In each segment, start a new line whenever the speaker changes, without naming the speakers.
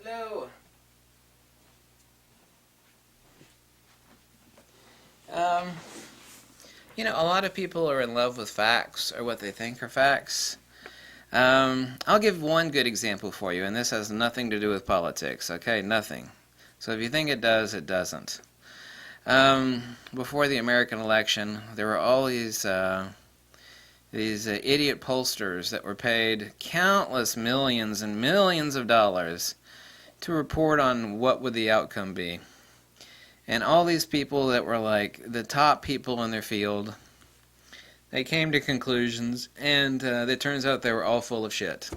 Hello. A lot of people are in love with facts, or what they think are facts. I'll give one good example for you, and this has nothing to do with politics, okay? Nothing. So if you think it does, it doesn't. Before the American election, there were all these idiot pollsters that were paid countless millions and millions of dollars to report on what would the outcome be. And all these people that were like the top people in their field, they came to conclusions, and it turns out they were all full of shit.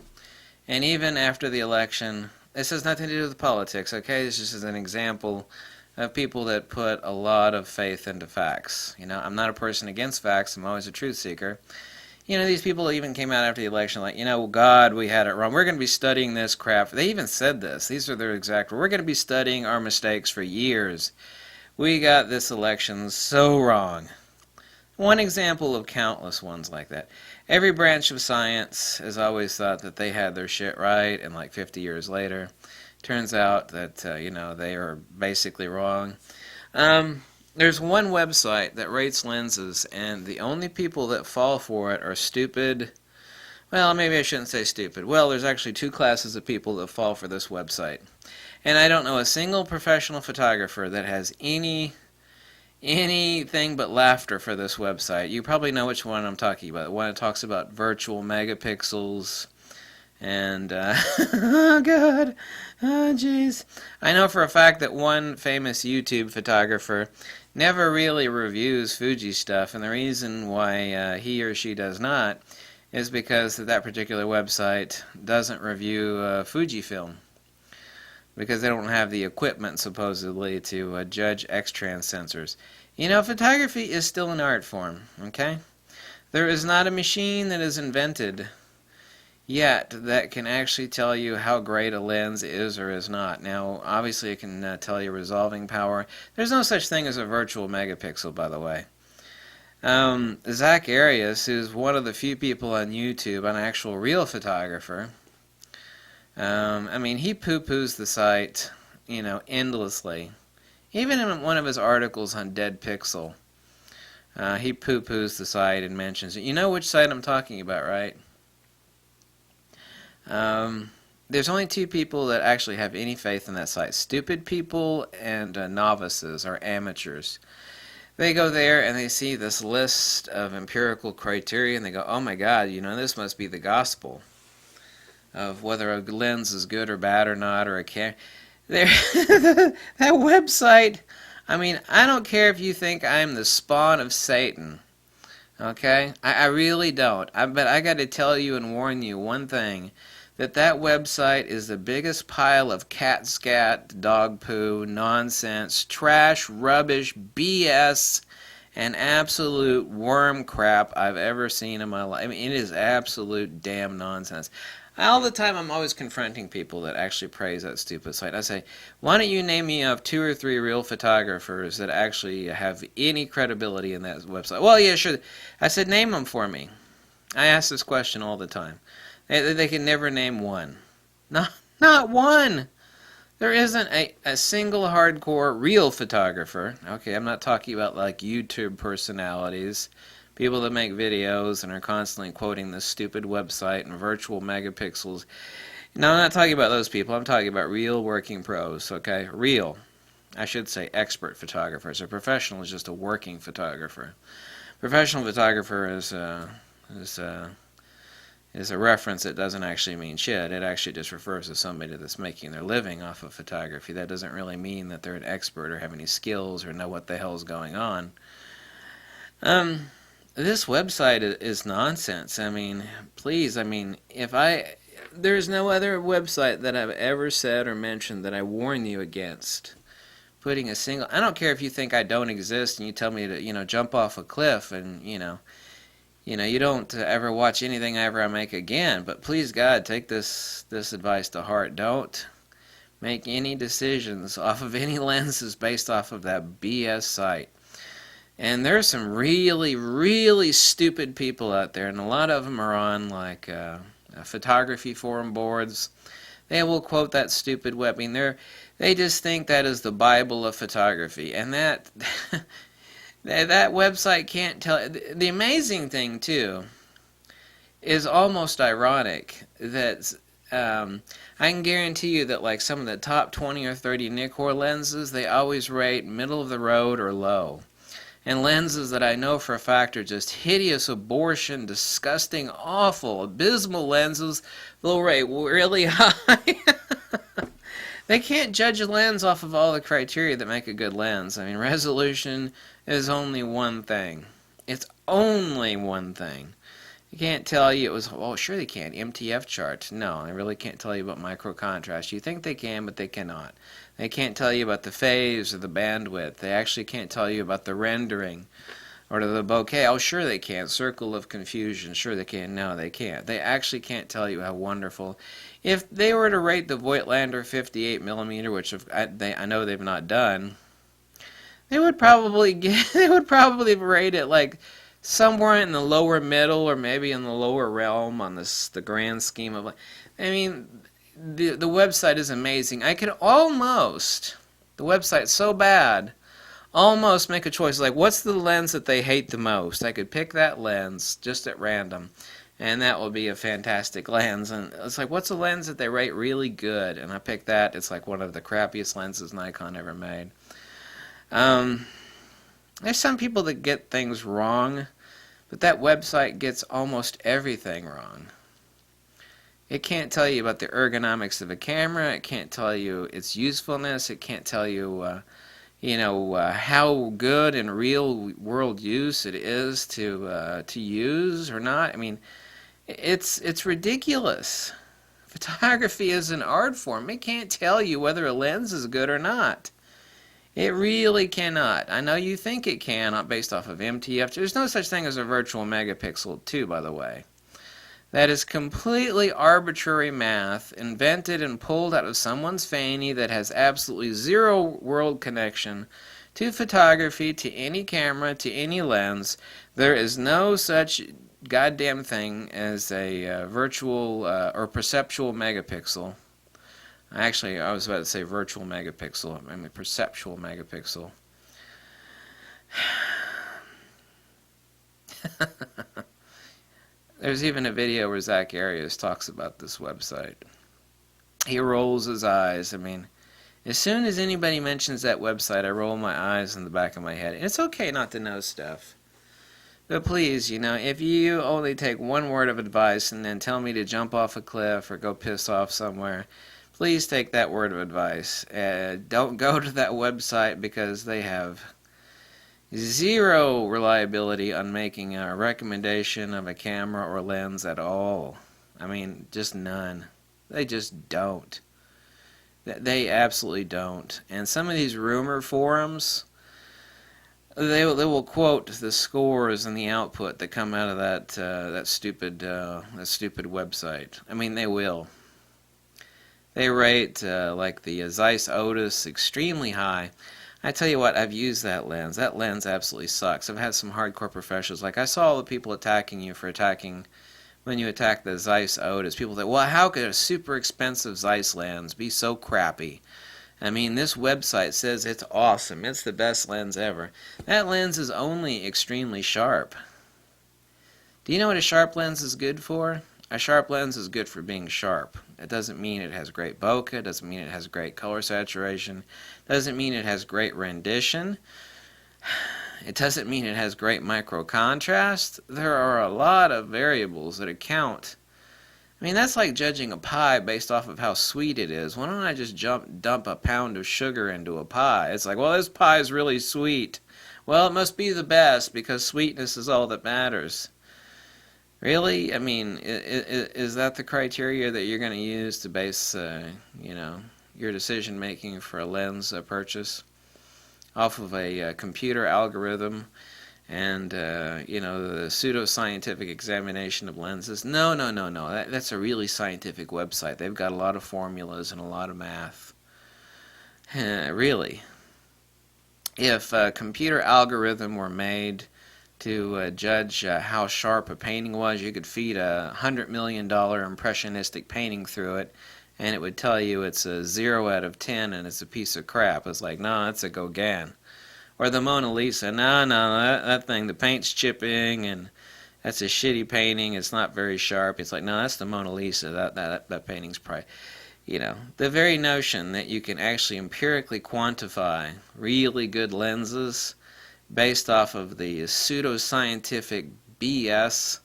And even after the election, this has nothing to do with politics, okay? This just is an example of people that put a lot of faith into facts. I'm not a person against facts. I'm always a truth seeker. These people even came out after the election like, God, we had it wrong. We're going to be studying this crap. They even said this. These are their exact words. We're going to be studying our mistakes for years. We got this election so wrong. One example of countless ones like that. Every branch of science has always thought that they had their shit right, and like 50 years later, turns out that, they are basically wrong. There's one website that rates lenses, and the only people that fall for it are stupid. Well, maybe I shouldn't say stupid. Well, there's actually two classes of people that fall for this website. And I don't know a single professional photographer that has anything but laughter for this website. You probably know which one I'm talking about. The one that talks about virtual megapixels and, oh God, oh jeez. I know for a fact that one famous YouTube photographer never really reviews Fuji stuff, and the reason why he or she does not is because that particular website doesn't review Fujifilm, because they don't have the equipment, supposedly, to judge X-trans sensors. Photography is still an art form, okay? There is not a machine that is invented yet that can actually tell you how great a lens is or is not. Now, obviously, it can tell you resolving power. There's no such thing as a virtual megapixel, by the way. Zach Arias, who's one of the few people on YouTube, an actual real photographer, he poo-poos the site, endlessly. Even in one of his articles on Dead Pixel, he poo-poos the site and mentions it. You know which site I'm talking about, right? There's only two people that actually have any faith in that site. Stupid people and novices, or amateurs. They go there and they see this list of empirical criteria and they go, oh my God, this must be the gospel of whether a lens is good or bad or not, or a camera. That website, I don't care if you think I'm the spawn of Satan, okay? I really don't. But I got to tell you and warn you one thing, that website is the biggest pile of cat scat, dog poo, nonsense, trash, rubbish, BS, and absolute worm crap I've ever seen in my life. It is absolute damn nonsense. All the time I'm always confronting people that actually praise that stupid site. I say, why don't you name me up 2 or 3 real photographers that actually have any credibility in that website? Well, yeah, sure. I said, name them for me. I ask this question all the time. They can never name one. Not one. There isn't a single hardcore real photographer. Okay, I'm not talking about like YouTube personalities, people that make videos and are constantly quoting this stupid website and virtual megapixels. No, I'm not talking about those people. I'm talking about real working pros, okay? Real. I should say expert photographers. A professional is just a working photographer. Professional photographer is a reference that doesn't actually mean shit. It actually just refers to somebody that's making their living off of photography. That doesn't really mean that they're an expert or have any skills or know what the hell's going on. This website is nonsense. Please, there's no other website that I've ever said or mentioned that I warn you against putting a single. I don't care if you think I don't exist and you tell me to, jump off a cliff and, you don't ever watch anything I ever make again. But please, God, take this advice to heart. Don't make any decisions off of any lenses based off of that BS site. And there's some really, really stupid people out there, and a lot of them are on, like, photography forum boards. They will quote that stupid web. I mean, they just think that is the Bible of photography, and that that website can't tell. The amazing thing too is almost ironic that I can guarantee you that like some of the top 20 or 30 Nikkor lenses, they always rate middle of the road or low. And lenses that I know for a fact are just hideous, abortion, disgusting, awful, abysmal lenses, they'll rate really high. They can't judge a lens off of all the criteria that make a good lens. I mean, resolution is only one thing. It's only one thing. You can't tell you it was, well, sure they can, MTF chart. No, they really can't tell you about micro contrast. You think they can, but they cannot. They can't tell you about the phase or the bandwidth. They actually can't tell you about the rendering or the bokeh. Oh, sure they can. Circle of confusion. Sure they can. No, they can't. They actually can't tell you how wonderful. If they were to rate the Voigtlander 58mm, which I know they've not done, they would probably rate it like somewhere in the lower middle or maybe in the lower realm on the grand scheme of. I mean, the website is amazing. I could almost, the website's so bad, almost make a choice like what's the lens that they hate the most. I could pick that lens just at random, and that will be a fantastic lens. And it's like, what's a lens that they rate really good? And I pick that. It's like one of the crappiest lenses Nikon ever made. There's some people that get things wrong, but that website gets almost everything wrong. It can't tell you about the ergonomics of a camera. It can't tell you its usefulness. It can't tell you, how good in real world use it is to use or not. I mean, it's ridiculous. Photography is an art form. It can't tell you whether a lens is good or not. It really cannot. I know you think it can based off of MTF. There's no such thing as a virtual megapixel, too, by the way. That is completely arbitrary math, invented and pulled out of someone's fanny that has absolutely zero world connection to photography, to any camera, to any lens. There is no such goddamn thing as a virtual or perceptual megapixel. Actually, I was about to say virtual megapixel. I mean perceptual megapixel. There's even a video where Zach Arias talks about this website. He rolls his eyes. I mean, as soon as anybody mentions that website, I roll my eyes in the back of my head. And it's okay not to know stuff. But please, if you only take one word of advice and then tell me to jump off a cliff or go piss off somewhere, please take that word of advice. Don't go to that website because they have zero reliability on making a recommendation of a camera or lens at all. I mean, just none. They just don't. They absolutely don't. And some of these rumor forums, they will quote the scores and the output that come out of that stupid website. I mean, they will. They rate like the Zeiss Otis extremely high. I tell you what, I've used that lens. That lens absolutely sucks. I've had some hardcore professionals. Like, I saw all the people attacking you for attacking, when you attack the Zeiss Otis. People think, well, how could a super expensive Zeiss lens be so crappy? I mean, this website says it's awesome. It's the best lens ever. That lens is only extremely sharp. Do you know what a sharp lens is good for? A sharp lens is good for being sharp. It doesn't mean it has great bokeh. It doesn't mean it has great color saturation. It doesn't mean it has great rendition. It doesn't mean it has great micro contrast. There are a lot of variables that account. I mean, that's like judging a pie based off of how sweet it is. Why don't I just dump a pound of sugar into a pie? It's like, well, this pie is really sweet. Well, it must be the best because sweetness is all that matters. Really? I mean, is that the criteria that you're going to use to base, your decision making for a lens purchase? Off of a computer algorithm and, the pseudoscientific examination of lenses? No. That's a really scientific website. They've got a lot of formulas and a lot of math. Really. If a computer algorithm were made to judge how sharp a painting was, you could feed a $100 million impressionistic painting through it, and it would tell you it's a 0 out of 10 and it's a piece of crap. It's like, no, it's a Gauguin. Or the Mona Lisa, no, that thing, the paint's chipping, and that's a shitty painting, it's not very sharp. It's like, no, that's the Mona Lisa, that painting's probably, the very notion that you can actually empirically quantify really good lenses based off of the pseudoscientific BS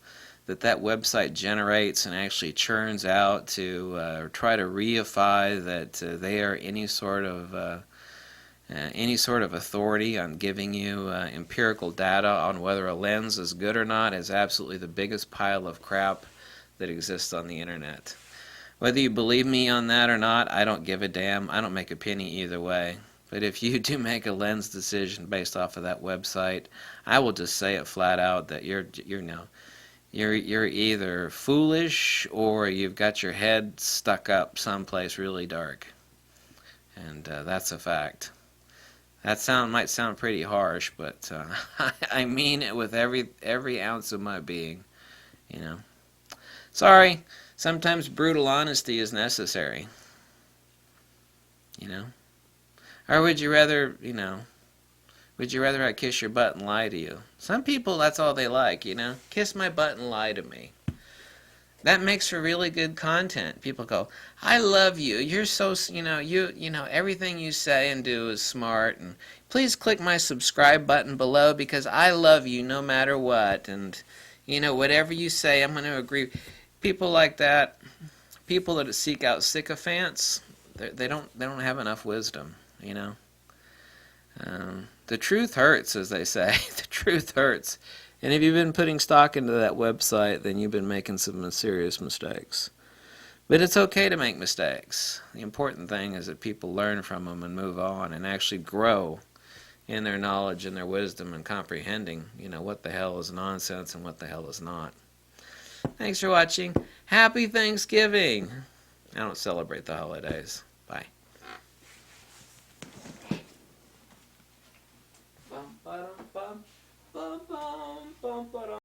that website generates and actually churns out to try to reify that they are any sort of authority on giving you empirical data on whether a lens is good or not is absolutely the biggest pile of crap that exists on the internet. Whether you believe me on that or not, I don't give a damn. I don't make a penny either way. But if you do make a lens decision based off of that website, I will just say it flat out that you're either foolish or you've got your head stuck up someplace really dark, and that's a fact. That might sound pretty harsh, but I mean it with every ounce of my being. Sorry, sometimes brutal honesty is necessary. Or would you rather I kiss your butt and lie to you? Some people, that's all they like, Kiss my butt and lie to me. That makes for really good content. People go, I love you. You're so, everything you say and do is smart. And please click my subscribe button below because I love you no matter what. And, whatever you say, I'm going to agree. People like that, people that seek out sycophants, they don't have enough wisdom, The truth hurts, as they say. The truth hurts. And if you've been putting stock into that website, then you've been making some serious mistakes. But it's okay to make mistakes. The important thing is that people learn from them and move on and actually grow in their knowledge and their wisdom and comprehending, what the hell is nonsense and what the hell is not. Thanks for watching. Happy Thanksgiving! I don't celebrate the holidays. Bye.